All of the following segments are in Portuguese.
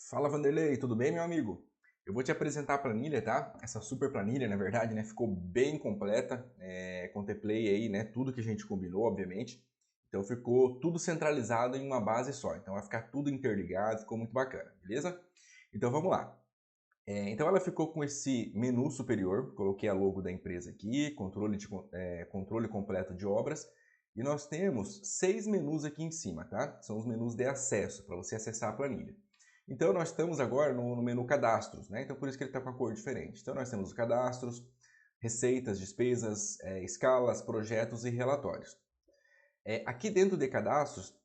Fala Vanderlei, tudo bem, meu amigo? Eu vou te apresentar a planilha, tá? Essa super planilha, na verdade, né, ficou bem completa. Contemplei aí, né, tudo que a gente combinou, obviamente. Então ficou tudo centralizado em uma base só. Então vai ficar tudo interligado, ficou muito bacana, beleza? Então vamos lá. Então ela ficou com esse menu superior, coloquei a logo da empresa aqui, controle completo de obras. E nós temos 6 menus aqui em cima, tá? São os menus de acesso, para você acessar a planilha. Então nós estamos agora no menu cadastros, né? Então por isso que ele está com a cor diferente. Então nós temos os cadastros, receitas, despesas, escalas, projetos e relatórios. Aqui dentro de cadastros,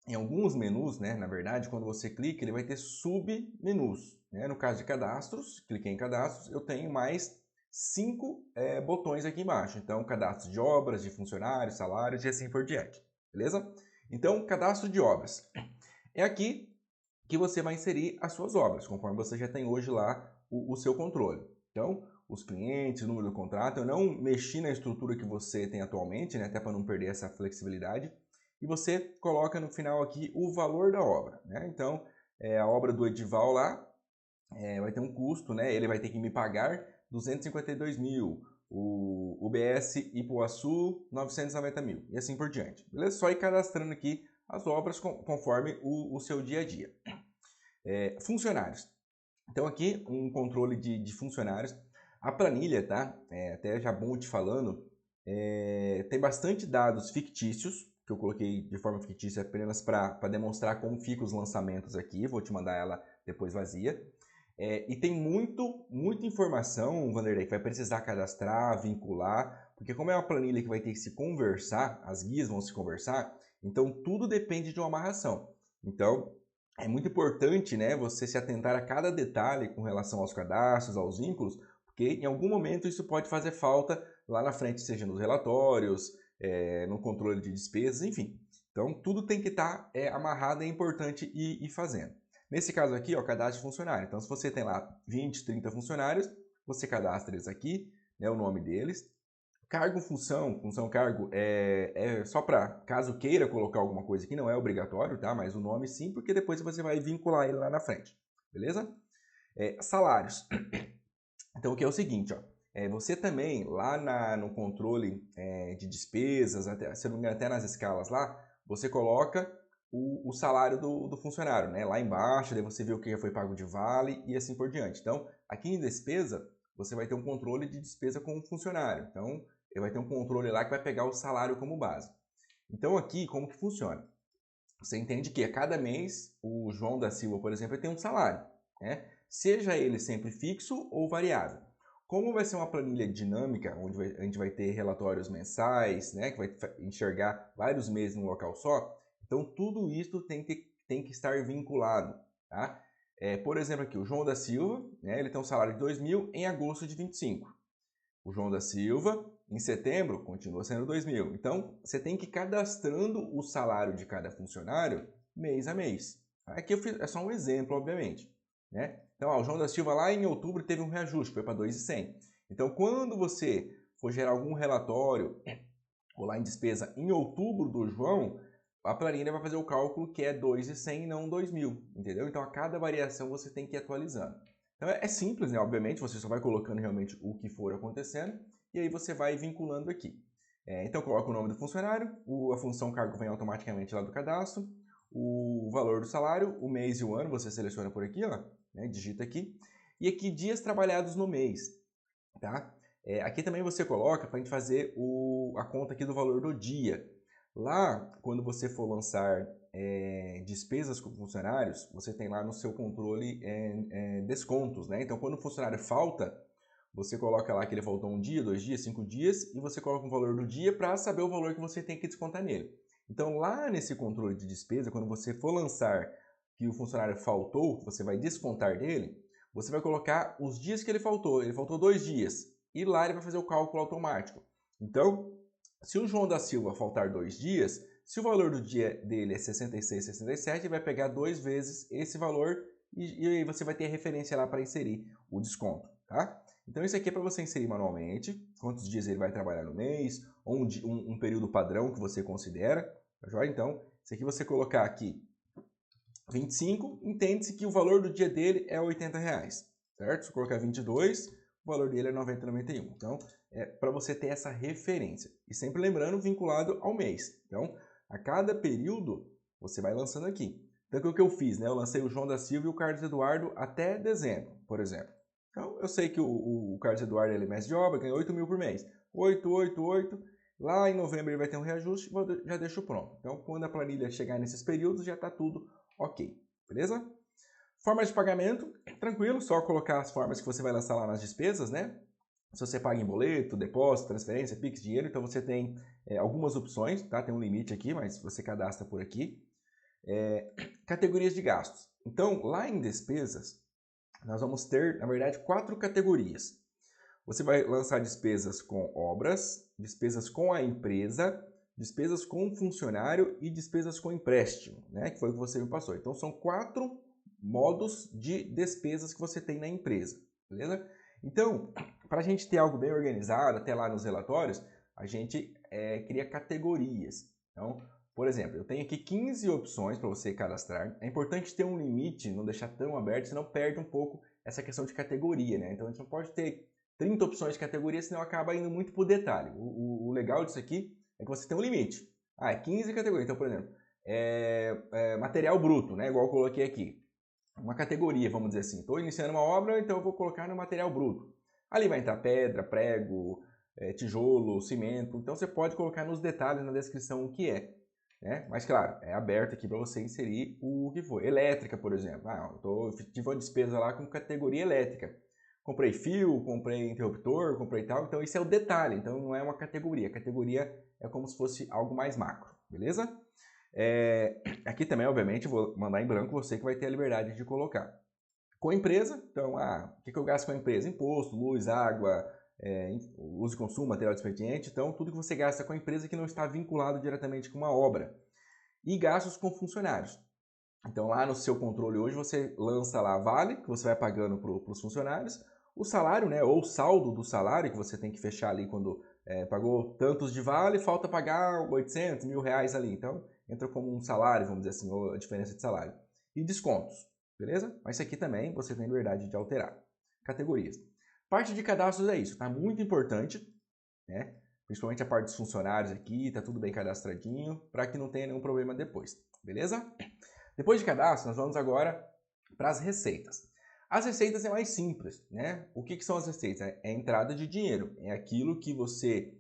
em alguns menus, né, na verdade, quando você clica, ele vai ter submenus. Né? No caso de cadastros, cliquei em cadastros, eu tenho mais 5 botões aqui embaixo. Então, cadastro de obras, de funcionários, salários e assim por diante. Beleza? Então, cadastro de obras. É aqui que você vai inserir as suas obras, conforme você já tem hoje lá o seu controle. Então, os clientes, o número do contrato, eu não mexi na estrutura que você tem atualmente, né, até para não perder essa flexibilidade. E você coloca no final aqui o valor da obra. Né? Então, a obra do Edival lá vai ter um custo, né? Ele vai ter que me pagar 252 mil. O BS Ipuaçu, 990 mil. E assim por diante. Beleza? Só ir cadastrando aqui as obras conforme o seu dia a dia. Funcionários. Então aqui um controle de funcionários. A planilha, tá? Até já bom te falando, tem bastante dados fictícios, que eu coloquei de forma fictícia apenas para demonstrar como ficam os lançamentos aqui. Vou te mandar ela depois vazia. E tem muita informação, Vanderlei, que vai precisar cadastrar, vincular, porque como é uma planilha que vai ter que se conversar, as guias vão se conversar, então tudo depende de uma amarração. Então, é muito importante, né, você se atentar a cada detalhe com relação aos cadastros, aos vínculos, porque em algum momento isso pode fazer falta lá na frente, seja nos relatórios, no controle de despesas, enfim. Então, tudo tem que estar amarrado, é importante ir fazendo. Nesse caso aqui, ó, cadastro de funcionário. Então, se você tem lá 20, 30 funcionários, você cadastra eles aqui, né, o nome deles. Cargo, função, cargo, é só para, caso queira colocar alguma coisa aqui, não é obrigatório, tá? Mas o nome sim, porque depois você vai vincular ele lá na frente, beleza? Salários. Então, o que é o seguinte, ó. Você também, lá no controle de despesas, até, se eu não me engano, até nas escalas lá, você coloca o salário do funcionário, né? Lá embaixo, daí você vê o que foi pago de vale e assim por diante. Então, aqui em despesa, você vai ter um controle de despesa com o funcionário. Então, ele vai ter um controle lá que vai pegar o salário como base. Então, aqui, como que funciona? Você entende que a cada mês, o João da Silva, por exemplo, tem um salário, né? Seja ele sempre fixo ou variável. Como vai ser uma planilha dinâmica, onde a gente vai ter relatórios mensais, né, que vai enxergar vários meses num local só, então tudo isso tem que estar vinculado. Tá? Por exemplo, aqui, o João da Silva, né, ele tem um salário de 2 mil em agosto de 25. O João da Silva, em setembro, continua sendo 2 mil. Então, você tem que ir cadastrando o salário de cada funcionário mês a mês. Aqui é só um exemplo, obviamente. Né? Então, ó, o João da Silva lá em outubro teve um reajuste, foi para 2.100. Então, quando você for gerar algum relatório ou lá em despesa em outubro do João, a planilha vai fazer o cálculo que é 2.100 e não 2.000, entendeu? Então, a cada variação você tem que ir atualizando. Então, é simples, né? Obviamente, você só vai colocando realmente o que for acontecendo e aí você vai vinculando aqui. Então, coloca o nome do funcionário, a função cargo vem automaticamente lá do cadastro, o valor do salário, o mês e o ano, você seleciona por aqui, ó, né? Digita aqui. E aqui, dias trabalhados no mês, tá? Aqui também você coloca para a gente fazer a conta aqui do valor do dia. Lá, quando você for lançar despesas com funcionários, você tem lá no seu controle descontos, né? Então, quando o funcionário falta, você coloca lá que ele faltou 1 dia, 2 dias, 5 dias e você coloca o valor do dia para saber o valor que você tem que descontar nele. Então, lá nesse controle de despesa, quando você for lançar que o funcionário faltou, você vai descontar dele, você vai colocar os dias que ele faltou. Ele faltou 2 dias. E lá ele vai fazer o cálculo automático. Então, se o João da Silva faltar 2 dias, se o valor do dia dele é 66,67, ele vai pegar 2 vezes esse valor e aí você vai ter a referência lá para inserir o desconto, tá? Então isso aqui é para você inserir manualmente, quantos dias ele vai trabalhar no mês, ou um período padrão que você considera, tá joia? Então, isso aqui você colocar aqui 25, entende-se que o valor do dia dele é R$80, certo? Se eu colocar 22, o valor dele é 90,91. Então, é para você ter essa referência. E sempre lembrando, vinculado ao mês. Então, a cada período, você vai lançando aqui. Então, o que eu fiz, né? Eu lancei o João da Silva e o Carlos Eduardo até dezembro, por exemplo. Então, eu sei que o Carlos Eduardo ele é mestre de obra, ganha 8 mil por mês. 8, 8, 8. Lá em novembro ele vai ter um reajuste, já deixo pronto. Então, quando a planilha chegar nesses períodos, já está tudo ok, beleza? Formas de pagamento, tranquilo, só colocar as formas que você vai lançar lá nas despesas, né? Se você paga em boleto, depósito, transferência, Pix, dinheiro, então você tem algumas opções, tá? Tem um limite aqui, mas você cadastra por aqui. Categorias de gastos. Então, lá em despesas, nós vamos ter, na verdade, 4 categorias. Você vai lançar despesas com obras, despesas com a empresa, despesas com funcionário e despesas com empréstimo, né? Que foi o que você me passou. Então, são 4 modos de despesas que você tem na empresa, beleza? Então, para a gente ter algo bem organizado, até lá nos relatórios, a gente cria categorias. Então, por exemplo, eu tenho aqui 15 opções para você cadastrar. É importante ter um limite, não deixar tão aberto, senão perde um pouco essa questão de categoria, né? Então, a gente não pode ter 30 opções de categoria, senão acaba indo muito para o detalhe. O legal disso aqui é que você tem um limite. É 15 categorias. Então, por exemplo, material bruto, né? Igual eu coloquei aqui. Uma categoria, vamos dizer assim. Estou iniciando uma obra, então eu vou colocar no material bruto. Ali vai entrar pedra, prego, tijolo, cimento. Então você pode colocar nos detalhes na descrição o que é. Né? Mas claro, é aberto aqui para você inserir o que for. Elétrica, por exemplo. Tive uma despesa lá com categoria elétrica. Comprei fio, comprei interruptor, comprei tal. Então isso é o detalhe, então não é uma categoria. A categoria é como se fosse algo mais macro, beleza? Aqui também, obviamente, vou mandar em branco você que vai ter a liberdade de colocar. Com a empresa, então, o que eu gasto com a empresa? Imposto, luz, água, uso e consumo, material de expediente. Então, tudo que você gasta com a empresa que não está vinculado diretamente com uma obra. E gastos com funcionários. Então, lá no seu controle hoje, você lança lá vale, que você vai pagando para os funcionários, o salário, né, ou o saldo do salário, que você tem que fechar ali quando pagou tantos de vale, falta pagar 800, R$1.000 ali. Então, entra como um salário, vamos dizer assim, ou a diferença de salário. E descontos, beleza? Mas isso aqui também você tem liberdade de alterar. Categorias. Parte de cadastros é isso, tá? Muito importante, né? Principalmente a parte dos funcionários aqui, tá tudo bem cadastradinho, para que não tenha nenhum problema depois, beleza? Depois de cadastro, nós vamos agora para as receitas. As receitas é mais simples, né? O que são as receitas? É a entrada de dinheiro, é aquilo que você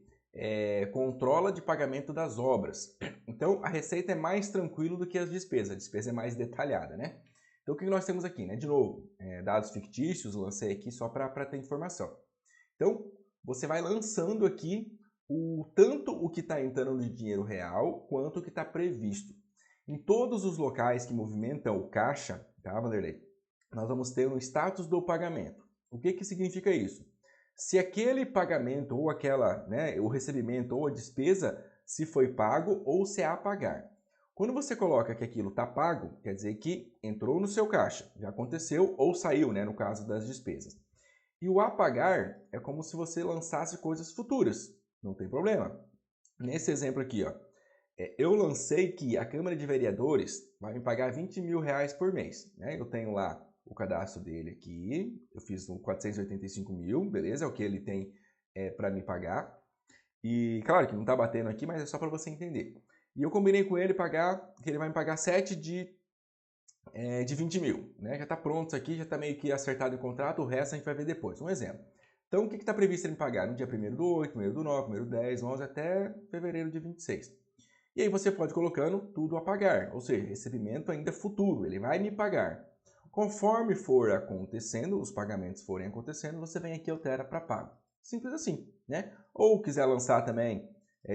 controla de pagamento das obras. Então, a receita é mais tranquilo do que as despesas. A despesa é mais detalhada, né? Então, o que nós temos aqui, né? De novo, dados fictícios, lancei aqui só para ter informação. Então, você vai lançando aqui tanto o que está entrando de dinheiro real, quanto o que está previsto. Em todos os locais que movimentam o caixa, tá, Vanderlei? Nós vamos ter um status do pagamento. O que significa isso? Se aquele pagamento ou o recebimento ou a despesa se foi pago ou se é a pagar. Quando você coloca que aquilo está pago, quer dizer que entrou no seu caixa, já aconteceu ou saiu, né, no caso das despesas. E o a pagar é como se você lançasse coisas futuras, não tem problema. Nesse exemplo aqui, ó, eu lancei que a Câmara de Vereadores vai me pagar R$20.000 por mês. Né? Eu tenho lá o cadastro dele aqui, eu fiz um 485 mil, beleza? É o que ele tem para me pagar. E claro que não está batendo aqui, mas é só para você entender. E eu combinei com ele que ele vai me pagar 7 de 20 mil. Né? Já está pronto isso aqui, já está meio que acertado o contrato, o resto a gente vai ver depois. Um exemplo. Então, o que está previsto ele me pagar? No dia 1º do 8, 1º do 9, 1º do 10, 11 até fevereiro de 26. E aí você pode ir colocando tudo a pagar, ou seja, recebimento ainda futuro, ele vai me pagar. Conforme for acontecendo, os pagamentos forem acontecendo, você vem aqui e altera para pago. Simples assim, né? Ou quiser lançar também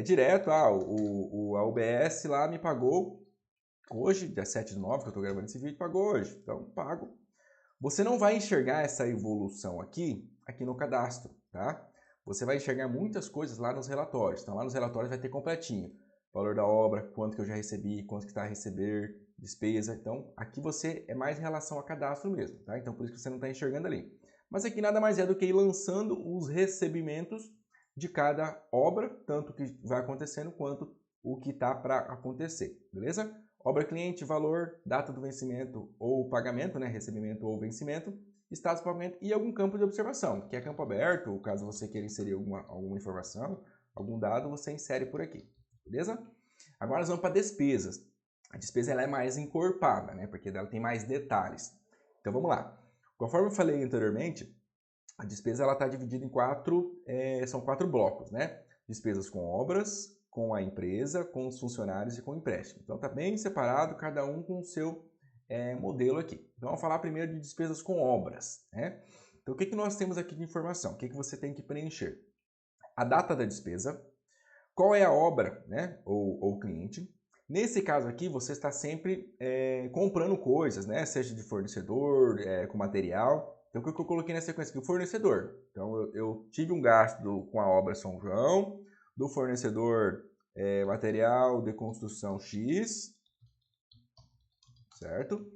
direto, a UBS lá me pagou hoje, dia 7/9, que eu estou gravando esse vídeo, pagou hoje, então pago. Você não vai enxergar essa evolução aqui no cadastro, tá? Você vai enxergar muitas coisas lá nos relatórios, então lá nos relatórios vai ter completinho. Valor da obra, quanto que eu já recebi, quanto que está a receber, despesa. Então, aqui você é mais em relação a cadastro mesmo, tá? Então, por isso que você não está enxergando ali. Mas aqui nada mais é do que ir lançando os recebimentos de cada obra, tanto que vai acontecendo quanto o que está para acontecer, beleza? obra cliente, valor, data do vencimento ou pagamento, né, recebimento ou vencimento, status de pagamento e algum campo de observação, que é campo aberto, caso você queira inserir alguma informação, algum dado, você insere por aqui, beleza? Agora nós vamos para despesas. A despesa ela é mais encorpada, né, porque ela tem mais detalhes. Então vamos lá. Conforme eu falei anteriormente, a despesa ela está dividida em são 4 blocos, né? Despesas com obras, com a empresa, com os funcionários e com o empréstimo. Então está bem separado, cada um com o seu modelo aqui. Então vamos falar primeiro de despesas com obras, né? Então o que nós temos aqui de informação? O que você tem que preencher? A data da despesa, qual é a obra, né? Ou cliente. Nesse caso aqui, você está sempre comprando coisas, né? Seja de fornecedor, com material. Então, o que eu coloquei na sequência aqui? O fornecedor. Então, eu tive um gasto com a obra São João, do fornecedor material de construção X, certo?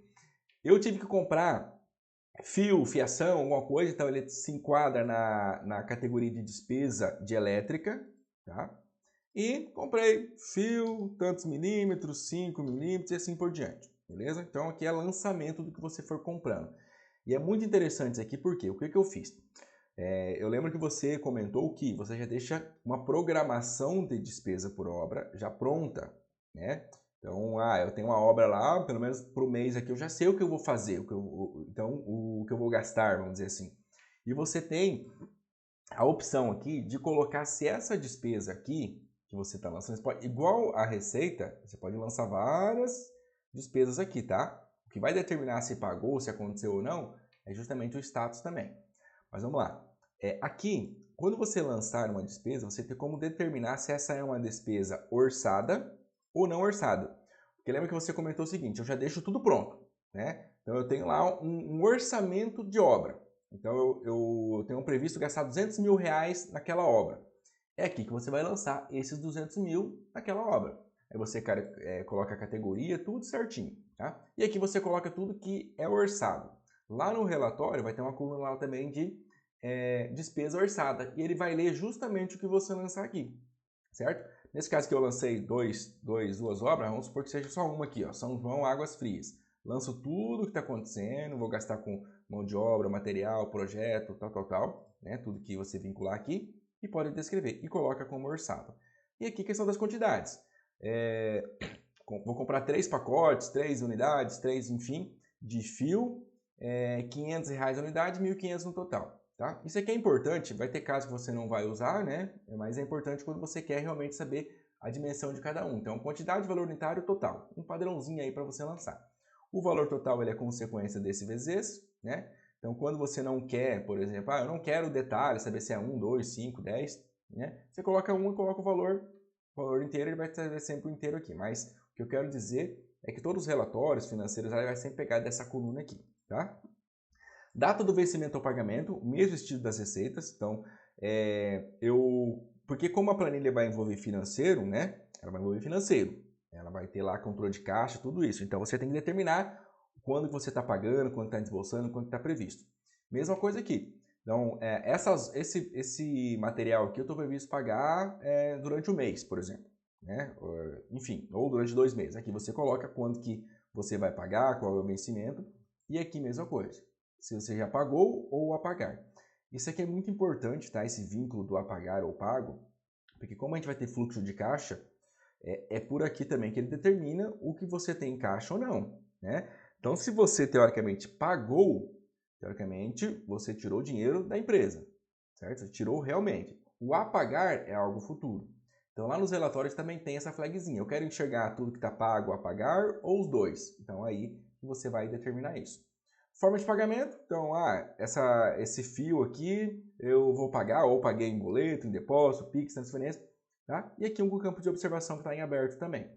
Eu tive que comprar fio, fiação, alguma coisa, então ele se enquadra na categoria de despesa de elétrica, tá? E comprei fio, tantos milímetros, 5 milímetros e assim por diante, beleza? Então aqui é lançamento do que você for comprando. E é muito interessante isso aqui, porque o que eu fiz? Eu lembro que você comentou que você já deixa uma programação de despesa por obra já pronta, né? Então, eu tenho uma obra lá, pelo menos para o mês aqui, eu já sei o que eu vou fazer, o que eu vou gastar, vamos dizer assim. E você tem a opção aqui de colocar se essa despesa aqui que você está lançando, você pode, igual a receita, você pode lançar várias despesas aqui, tá? O que vai determinar se pagou, se aconteceu ou não, é justamente o status também. Mas vamos lá. Aqui, quando você lançar uma despesa, você tem como determinar se essa é uma despesa orçada ou não orçada. Porque lembra que você comentou o seguinte, eu já deixo tudo pronto, né? Então eu tenho lá um orçamento de obra. Então eu tenho previsto gastar 200 mil reais naquela obra. É aqui que você vai lançar esses 200 mil naquela obra. Aí você coloca a categoria, tudo certinho, tá? E aqui você coloca tudo que é orçado. Lá no relatório vai ter uma coluna lá também de despesa orçada. E ele vai ler justamente o que você lançar aqui, certo? Nesse caso que eu lancei duas obras, vamos supor que seja só uma aqui, ó, São João Águas Frias. Lanço tudo que está acontecendo, vou gastar com mão de obra, material, projeto, tal, né? Tudo que você vincular aqui e pode descrever e coloca como orçado. E aqui questão das quantidades. Vou comprar 3 pacotes, 3 unidades, 3, enfim, de fio, R$500 a unidade, 1.500 no total. Tá? Isso aqui é importante, vai ter casos que você não vai usar, né? Mas é importante quando você quer realmente saber a dimensão de cada um. Então, quantidade, valor unitário, total. Um padrãozinho aí para você lançar. O valor total ele é consequência desse vezes esse, né? Então, quando você não quer, por exemplo, eu não quero detalhe, saber se é 1, 2, 5, 10, né? Você coloca 1 e coloca o valor inteiro, ele vai trazer sempre o inteiro aqui. Mas o que eu quero dizer é que todos os relatórios financeiros ele vai sempre pegar dessa coluna aqui, tá? Data do vencimento ao pagamento, o mesmo estilo das receitas. Então, porque como a planilha vai envolver financeiro, né? Ela vai envolver financeiro. Ela vai ter lá controle de caixa, tudo isso. Então, você tem que determinar quando você está pagando, quando está desembolsando, quando está previsto. Mesma coisa aqui. Então, esse material aqui eu estou previsto pagar durante o mês, por exemplo. Né? Enfim, ou durante 2 meses. Aqui você coloca quando que você vai pagar, qual é o vencimento. E aqui mesma coisa. Se você já pagou ou apagar. Isso aqui é muito importante, tá? Esse vínculo do apagar ou pago. Porque como a gente vai ter fluxo de caixa, é por aqui também que ele determina o que você tem em caixa ou não, né? Então, se você, teoricamente, pagou, teoricamente, você tirou o dinheiro da empresa, certo? Você tirou realmente. O apagar é algo futuro. Então, lá nos relatórios também tem essa flagzinha. Eu quero enxergar tudo que está pago, apagar ou os dois. Então, aí você vai determinar isso. Forma de pagamento. Então, esse fio aqui eu vou pagar, ou paguei em boleto, em depósito, Pix, transferência. Tá? E aqui um campo de observação que está em aberto também.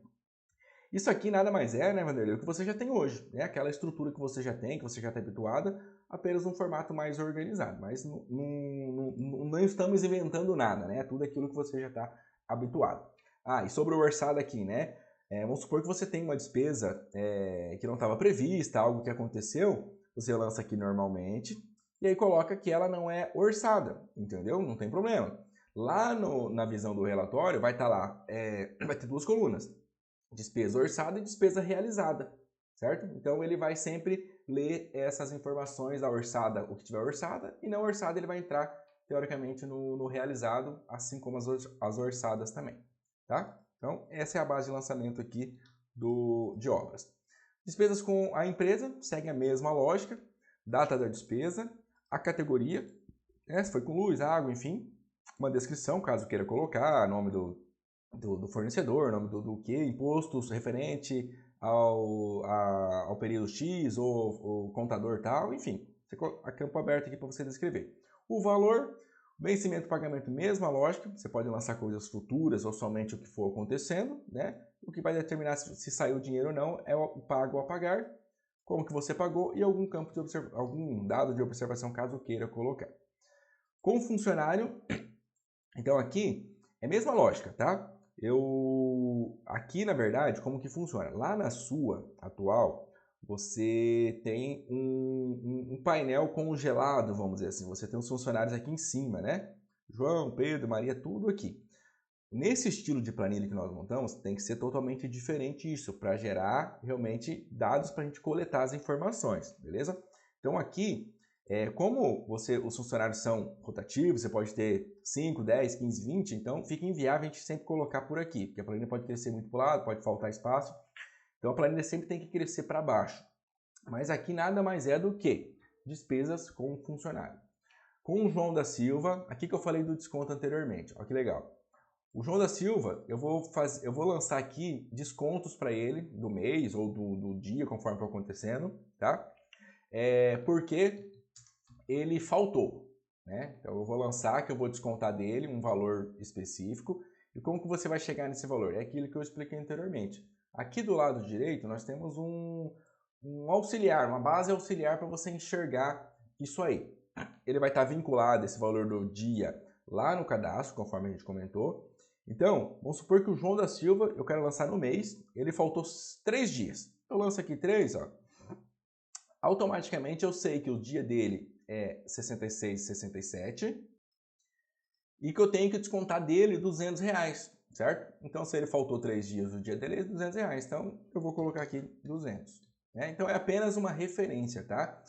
Isso aqui nada mais é, né, Vanderlei, o que você já tem hoje. Né? Aquela estrutura que você já tem, que você já está habituada, apenas um formato mais organizado. Mas não estamos inventando nada, né? Tudo aquilo que você já está habituado. E sobre o orçado aqui, né? Vamos supor que você tem uma despesa que não estava prevista, algo que aconteceu, você lança aqui normalmente, e aí coloca que ela não é orçada, entendeu? Não tem problema. Lá na visão do relatório vai estar lá, vai ter 2 colunas. despesa orçada e despesa realizada, certo? Então ele vai sempre ler essas informações da orçada, o que tiver orçada, e não orçada ele vai entrar, teoricamente, no realizado, assim como as orçadas também, tá? Então essa é a base de lançamento aqui de obras. Despesas com a empresa, segue a mesma lógica, data da despesa, a categoria, né, se foi com luz, água, enfim, uma descrição, caso queira colocar, nome do fornecedor, nome do que, impostos referente ao período X ou contador tal, enfim, a campo aberto aqui para você descrever. O valor, vencimento, pagamento, mesma lógica, você pode lançar coisas futuras ou somente o que for acontecendo, né? O que vai determinar se saiu o dinheiro ou não é o pago ou a pagar, como que você pagou e algum campo de algum dado de observação caso queira colocar. Com funcionário, então aqui é a mesma lógica, tá? Aqui na verdade, como que funciona? Lá na sua atual, você tem um painel congelado, vamos dizer assim. Você tem os funcionários aqui em cima, né? João, Pedro, Maria, tudo aqui. Nesse estilo de planilha que nós montamos, tem que ser totalmente diferente isso, para gerar realmente dados para a gente coletar as informações, beleza? Então aqui, como os funcionários são rotativos, você pode ter 5, 10, 15, 20, então fica inviável a gente sempre colocar por aqui, porque a planilha pode crescer muito para o lado, pode faltar espaço, então a planilha sempre tem que crescer para baixo. Mas aqui nada mais é do que despesas com funcionário. Com o João da Silva, aqui que eu falei do desconto anteriormente, olha que legal. O João da Silva, eu vou lançar aqui descontos para ele do mês ou do dia, conforme for acontecendo, tá? Porque ele faltou, né? Então eu vou lançar que eu vou descontar dele um valor específico. E como que você vai chegar nesse valor? É aquilo que eu expliquei anteriormente. Aqui do lado direito nós temos um auxiliar, uma base auxiliar para você enxergar isso aí. Ele vai estar vinculado esse valor do dia lá no cadastro, conforme a gente comentou. Então, vamos supor que o João da Silva, eu quero lançar no mês, ele faltou 3 dias. Eu lanço aqui 3, ó. Automaticamente eu sei que o dia dele é 66,67 e que eu tenho que descontar dele R$200, certo? Então, se ele faltou 3 dias, o dia dele é R$200. Então, eu vou colocar aqui 200. Né? Então, é apenas uma referência, tá?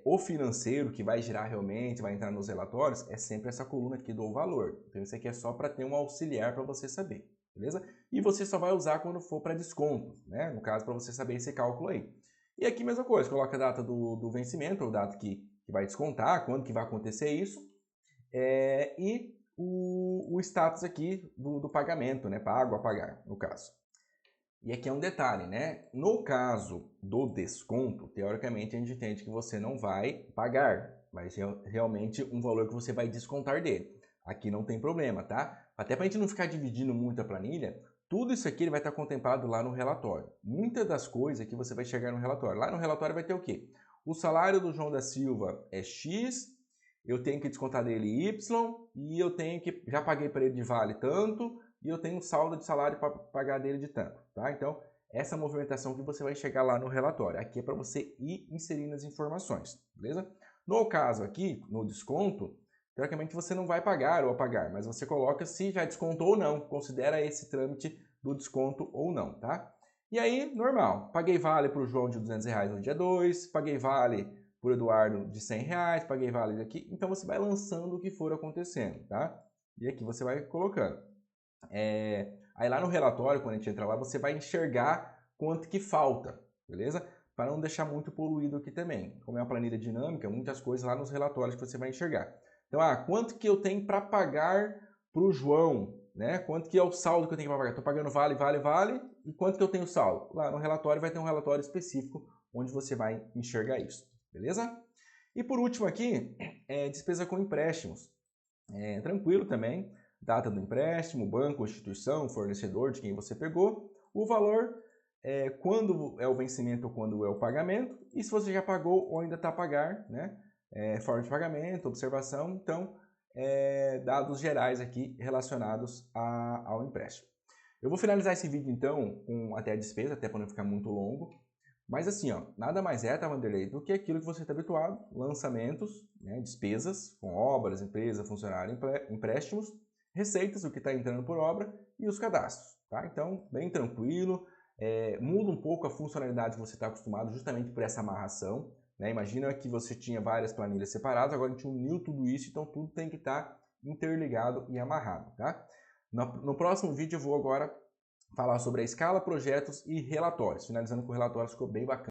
O financeiro que vai girar realmente, vai entrar nos relatórios, é sempre essa coluna aqui do valor. Então isso aqui é só para ter um auxiliar para você saber, beleza? E você só vai usar quando for para desconto, né? No caso, para você saber esse cálculo aí. E aqui mesma coisa, coloca a data do vencimento, ou data que vai descontar, quando que vai acontecer isso, e o status aqui do pagamento, né? Pago a pagar, no caso. E aqui é um detalhe, né? No caso do desconto, teoricamente a gente entende que você não vai pagar, vai ser realmente um valor que você vai descontar dele. Aqui não tem problema, tá? Até para a gente não ficar dividindo muito a planilha, tudo isso aqui ele vai estar contemplado lá no relatório. Muitas das coisas que você vai chegar no relatório. Lá no relatório vai ter o quê? O salário do João da Silva é X, eu tenho que descontar dele Y, e eu tenho que, já paguei para ele de vale tanto, e eu tenho um saldo de salário para pagar dele de tanto, tá? Então, essa movimentação que você vai chegar lá no relatório. Aqui é para você ir inserindo as informações, beleza? No caso aqui, no desconto, teoricamente você não vai pagar ou apagar, mas você coloca se já descontou ou não, considera esse trâmite do desconto ou não, tá? E aí, normal, paguei vale para o João de R$200 no dia 2, paguei vale para o Eduardo de R$100, paguei vale daqui, então você vai lançando o que for acontecendo, tá? E aqui você vai colocando. Aí lá no relatório, quando a gente entra lá, você vai enxergar quanto que falta, beleza? Para não deixar muito poluído aqui também. Como é uma planilha dinâmica, muitas coisas lá nos relatórios que você vai enxergar. Então, quanto que eu tenho para pagar para o João, né? Quanto que é o saldo que eu tenho para pagar? Estou pagando vale, e quanto que eu tenho saldo? Lá no relatório vai ter um relatório específico onde você vai enxergar isso, beleza? E por último aqui, despesa com empréstimos. Tranquilo também. Data do empréstimo, banco, instituição, fornecedor de quem você pegou, o valor, quando é o vencimento ou quando é o pagamento, e se você já pagou ou ainda está a pagar, né? Forma de pagamento, observação, então, dados gerais aqui relacionados ao empréstimo. Eu vou finalizar esse vídeo então com até a despesa, até para não ficar muito longo, mas assim, ó, nada mais tá, Vanderlei, do que aquilo que você está habituado, lançamentos, né, despesas com obras, empresa, funcionário, empréstimos, receitas, o que está entrando por obra, e os cadastros, tá? Então, bem tranquilo, muda um pouco a funcionalidade que você está acostumado justamente por essa amarração, né? Imagina que você tinha várias planilhas separadas, agora a gente uniu tudo isso, então tudo tem que estar interligado e amarrado, tá? No próximo vídeo eu vou agora falar sobre a escala, projetos e relatórios. Finalizando com relatórios, ficou bem bacana.